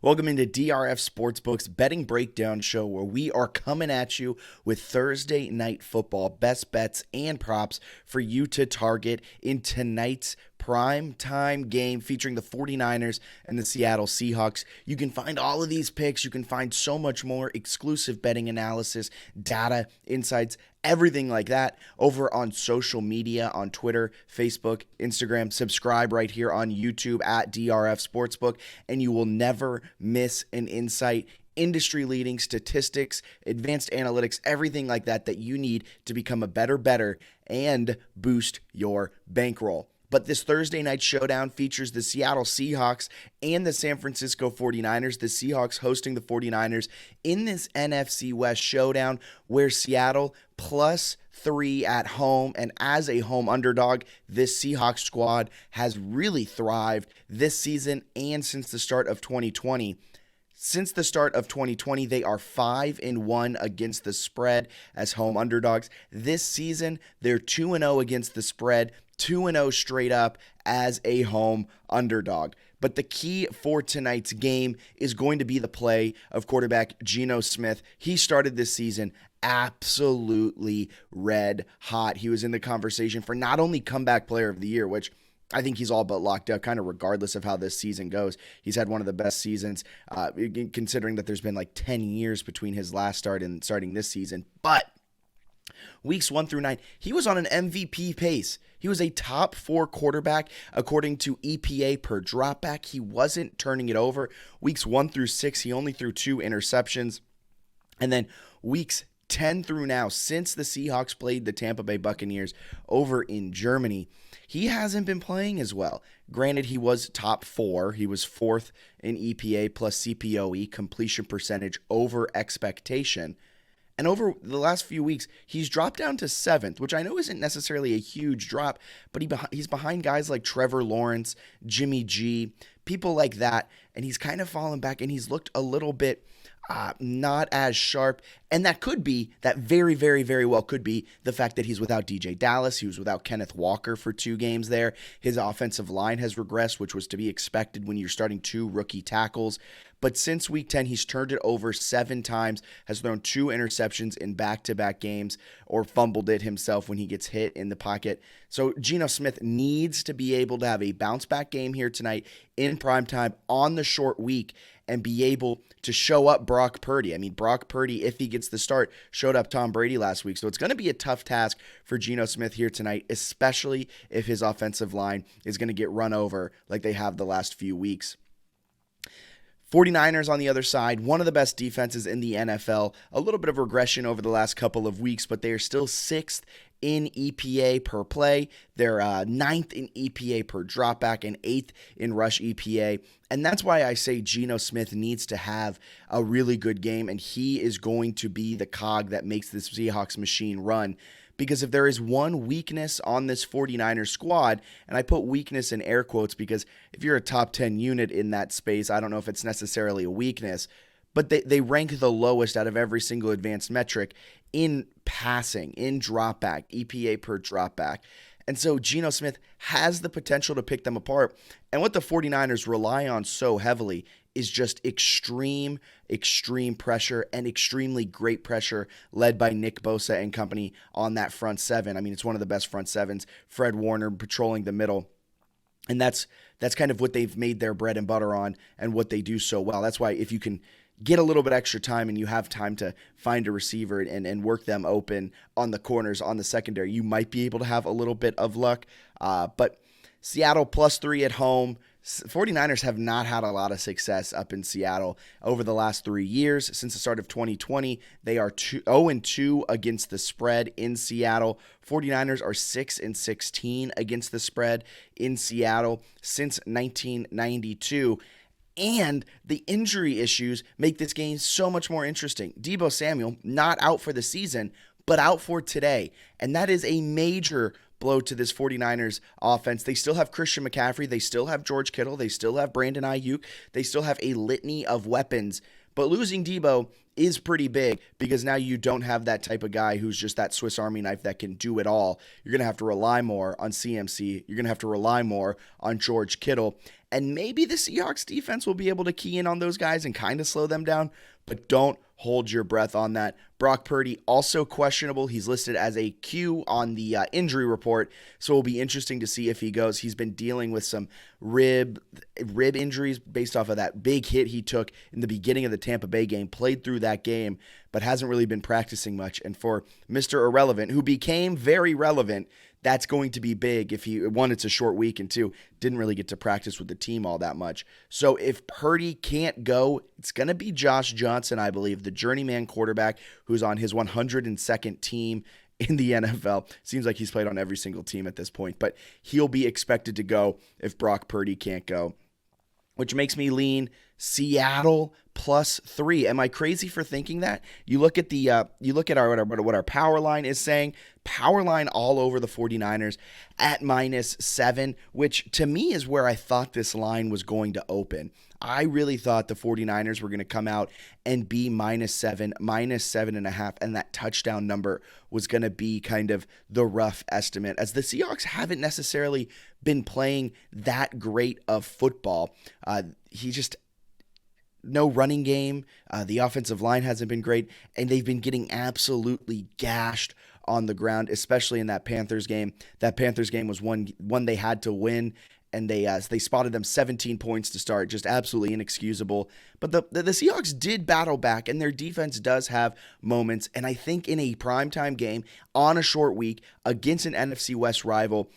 Welcome into DRF Sportsbook's betting breakdown show where we are coming at you with Thursday night football best bets and props for you to target in tonight's prime time game featuring the 49ers and the Seattle Seahawks. You can find all of these picks. You can find so much more exclusive betting analysis, data, insights, everything like that over on social media, on Twitter, Facebook, Instagram. Subscribe right here on YouTube at DRF Sportsbook, and you will never miss an insight, industry-leading statistics, advanced analytics, everything like that that you need to become a better bettor and boost your bankroll. But this Thursday night showdown features the Seattle Seahawks and the San Francisco 49ers. The Seahawks hosting the 49ers in this NFC West showdown where Seattle +3 at home. And as a home underdog, this Seahawks squad has really thrived this season and since the start of 2020. Since the start of 2020, they are 5-1 against the spread as home underdogs. This season, they're 2-0 against the spread, 2-0 straight up as a home underdog. But the key for tonight's game is going to be the play of quarterback Geno Smith. He started this season absolutely red hot. He was in the conversation for not only comeback player of the year, which I think he's all but locked up, kind of regardless of how this season goes. He's had one of the best seasons, considering that there's been like 10 years between his last start and starting this season. But weeks 1 through 9, he was on an MVP pace. He was a top 4 quarterback according to EPA per dropback. He wasn't turning it over. Weeks 1 through 6, he only threw 2 interceptions. And then weeks 10 through now, since the Seahawks played the Tampa Bay Buccaneers over in Germany, he hasn't been playing as well. Granted, he was top 4. He was 4th in EPA plus CPOE, completion percentage over expectation. And over the last few weeks, he's dropped down to 7th, which I know isn't necessarily a huge drop, but he's behind guys like Trevor Lawrence, Jimmy G, people like that, and he's kind of fallen back, and he's looked a little bit not as sharp. And that very, very, very well could be the fact that he's without DJ Dallas. He was without Kenneth Walker for 2 games there. His offensive line has regressed, which was to be expected when you're starting 2 rookie tackles. But since week 10, he's turned it over 7 times, has thrown 2 interceptions in back-to-back games, or fumbled it himself when he gets hit in the pocket. So Geno Smith needs to be able to have a bounce-back game here tonight in primetime on the short week and be able to show up Brock Purdy. I mean, Brock Purdy, if he gets the start, showed up Tom Brady last week. So it's going to be a tough task for Geno Smith here tonight, especially if his offensive line is going to get run over like they have the last few weeks. 49ers on the other side, one of the best defenses in the NFL. A little bit of regression over the last couple of weeks, but they are still 6th in EPA per play. They're 9th in EPA per dropback and 8th in rush EPA. And that's why I say Geno Smith needs to have a really good game, and he is going to be the cog that makes this Seahawks machine run. Because if there is one weakness on this 49ers squad, and I put weakness in air quotes because if you're a top 10 unit in that space, I don't know if it's necessarily a weakness, but they rank the lowest out of every single advanced metric in passing, in dropback, EPA per dropback. And so Geno Smith has the potential to pick them apart. And what the 49ers rely on so heavily is just extreme pressure and extremely great pressure led by Nick Bosa and company on that front 7. I mean, it's one of the best front 7s. Fred Warner patrolling the middle. And that's kind of what they've made their bread and butter on and what they do so well. That's why if you can get a little bit extra time and you have time to find a receiver and work them open on the corners, on the secondary, you might be able to have a little bit of luck. But Seattle +3 at home. 49ers have not had a lot of success up in Seattle over the last 3 years. Since the start of 2020, they are 0-2 against the spread in Seattle. 49ers are 6-16 against the spread in Seattle since 1992. And the injury issues make this game so much more interesting. Deebo Samuel, not out for the season, but out for today. And that is a major blow to this 49ers offense. They still have Christian McCaffrey. They still have George Kittle. They still have Brandon Ayuk. They still have a litany of weapons. But losing Deebo is pretty big because now you don't have that type of guy who's just that Swiss Army knife that can do it all. You're going to have to rely more on CMC. You're going to have to rely more on George Kittle. And maybe the Seahawks defense will be able to key in on those guys and kind of slow them down, but don't hold your breath on that. Brock Purdy, also questionable. He's listed as a Q on the injury report, so it'll be interesting to see if he goes. He's been dealing with some rib injuries based off of that big hit he took in the beginning of the Tampa Bay game, played through that game, but hasn't really been practicing much. And for Mr. Irrelevant, who became very relevant, that's going to be big if he, one, it's a short week, and two, didn't really get to practice with the team all that much. So if Purdy can't go, it's going to be Josh Johnson, I believe, the journeyman quarterback who's on his 102nd team in the NFL. Seems like he's played on every single team at this point, but he'll be expected to go if Brock Purdy can't go, which makes me lean Seattle +3. Am I crazy for thinking that? You look at the what our power line is saying. Power line all over the 49ers at -7, which to me is where I thought this line was going to open. I really thought the 49ers were going to come out and be -7, -7.5, and that touchdown number was going to be kind of the rough estimate, as the Seahawks haven't necessarily been playing that great of football. No running game. The offensive line hasn't been great, and they've been getting absolutely gashed on the ground, especially in that Panthers game. That Panthers game was one they had to win, and they spotted them 17 points to start, just absolutely inexcusable. But the Seahawks did battle back, and their defense does have moments. And I think in a primetime game on a short week against an NFC West rival,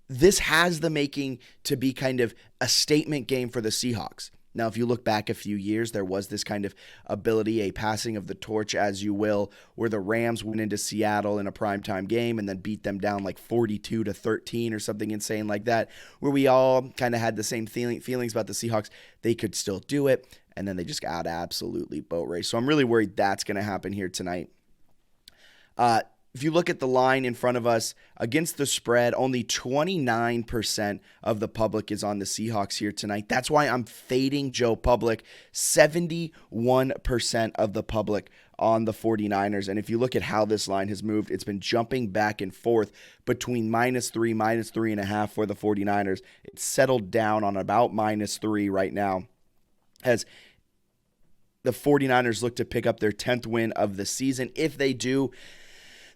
this has the making to be kind of a statement game for the Seahawks. Now, if you look back a few years, there was this kind of ability, a passing of the torch, as you will, where the Rams went into Seattle in a primetime game and then beat them down like 42-13 or something insane like that, where we all kind of had the same feelings about the Seahawks. They could still do it, and then they just got absolutely boat raced. So I'm really worried that's going to happen here tonight. If you look at the line in front of us, against the spread, only 29% of the public is on the Seahawks here tonight. That's why I'm fading Joe Public. 71% of the public on the 49ers. And if you look at how this line has moved, it's been jumping back and forth between -3, -3.5 for the 49ers. It's settled down on about -3 right now, as the 49ers look to pick up their 10th win of the season. If they do,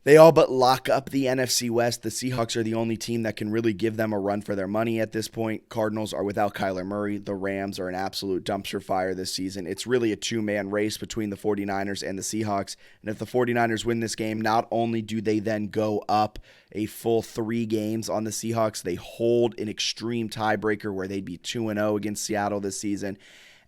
they all but lock up the NFC West. The Seahawks are the only team that can really give them a run for their money at this point. Cardinals are without Kyler Murray. The Rams are an absolute dumpster fire this season. It's really a two-man race between the 49ers and the Seahawks. And if the 49ers win this game, not only do they then go up a full 3 games on the Seahawks, they hold an extreme tiebreaker where they'd be 2-0 against Seattle this season.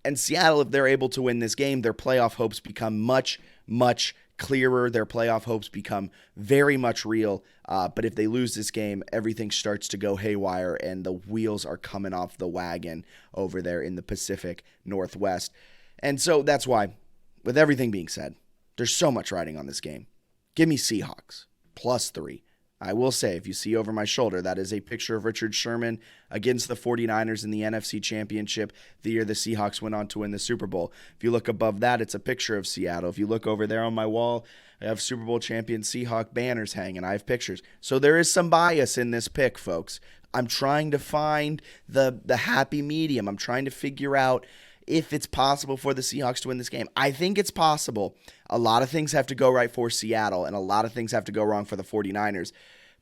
And Seattle, if they're able to win this game, their playoff hopes become much, much clearer. Their playoff hopes become very much real. But if they lose this game, everything starts to go haywire, and the wheels are coming off the wagon over there in the Pacific Northwest. And so that's why, with everything being said, there's so much riding on this game. Give me Seahawks +3. I will say, if you see over my shoulder, that is a picture of Richard Sherman against the 49ers in the NFC Championship the year the Seahawks went on to win the Super Bowl. If you look above that, it's a picture of Seattle. If you look over there on my wall, I have Super Bowl champion Seahawk banners hanging. I have pictures. So there is some bias in this pick, folks. I'm trying to find the happy medium. I'm trying to figure out if it's possible for the Seahawks to win this game. I think it's possible. A lot of things have to go right for Seattle, and a lot of things have to go wrong for the 49ers.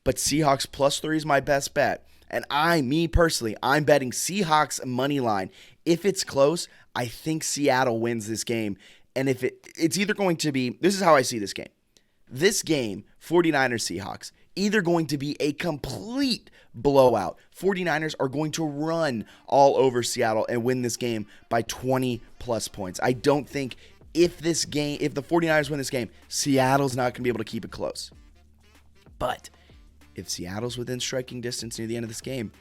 But Seahawks +3 is my best bet. And me personally, I'm betting Seahawks money line. If it's close, I think Seattle wins this game. And if it's either going to be, this is how I see this game. This game, 49ers Seahawks, either going to be a complete blowout. 49ers are going to run all over Seattle and win this game by 20+ points. I don't think if the 49ers win this game, Seattle's not going to be able to keep it close. But if Seattle's within striking distance near the end of this game,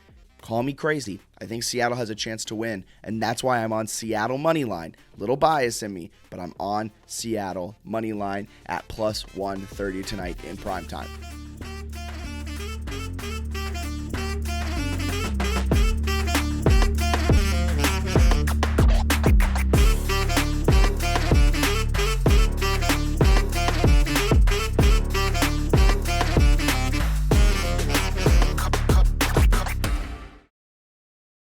call me crazy. I think Seattle has a chance to win, and that's why I'm on Seattle money line. Little bias in me, but I'm on Seattle money line at +130 tonight in primetime.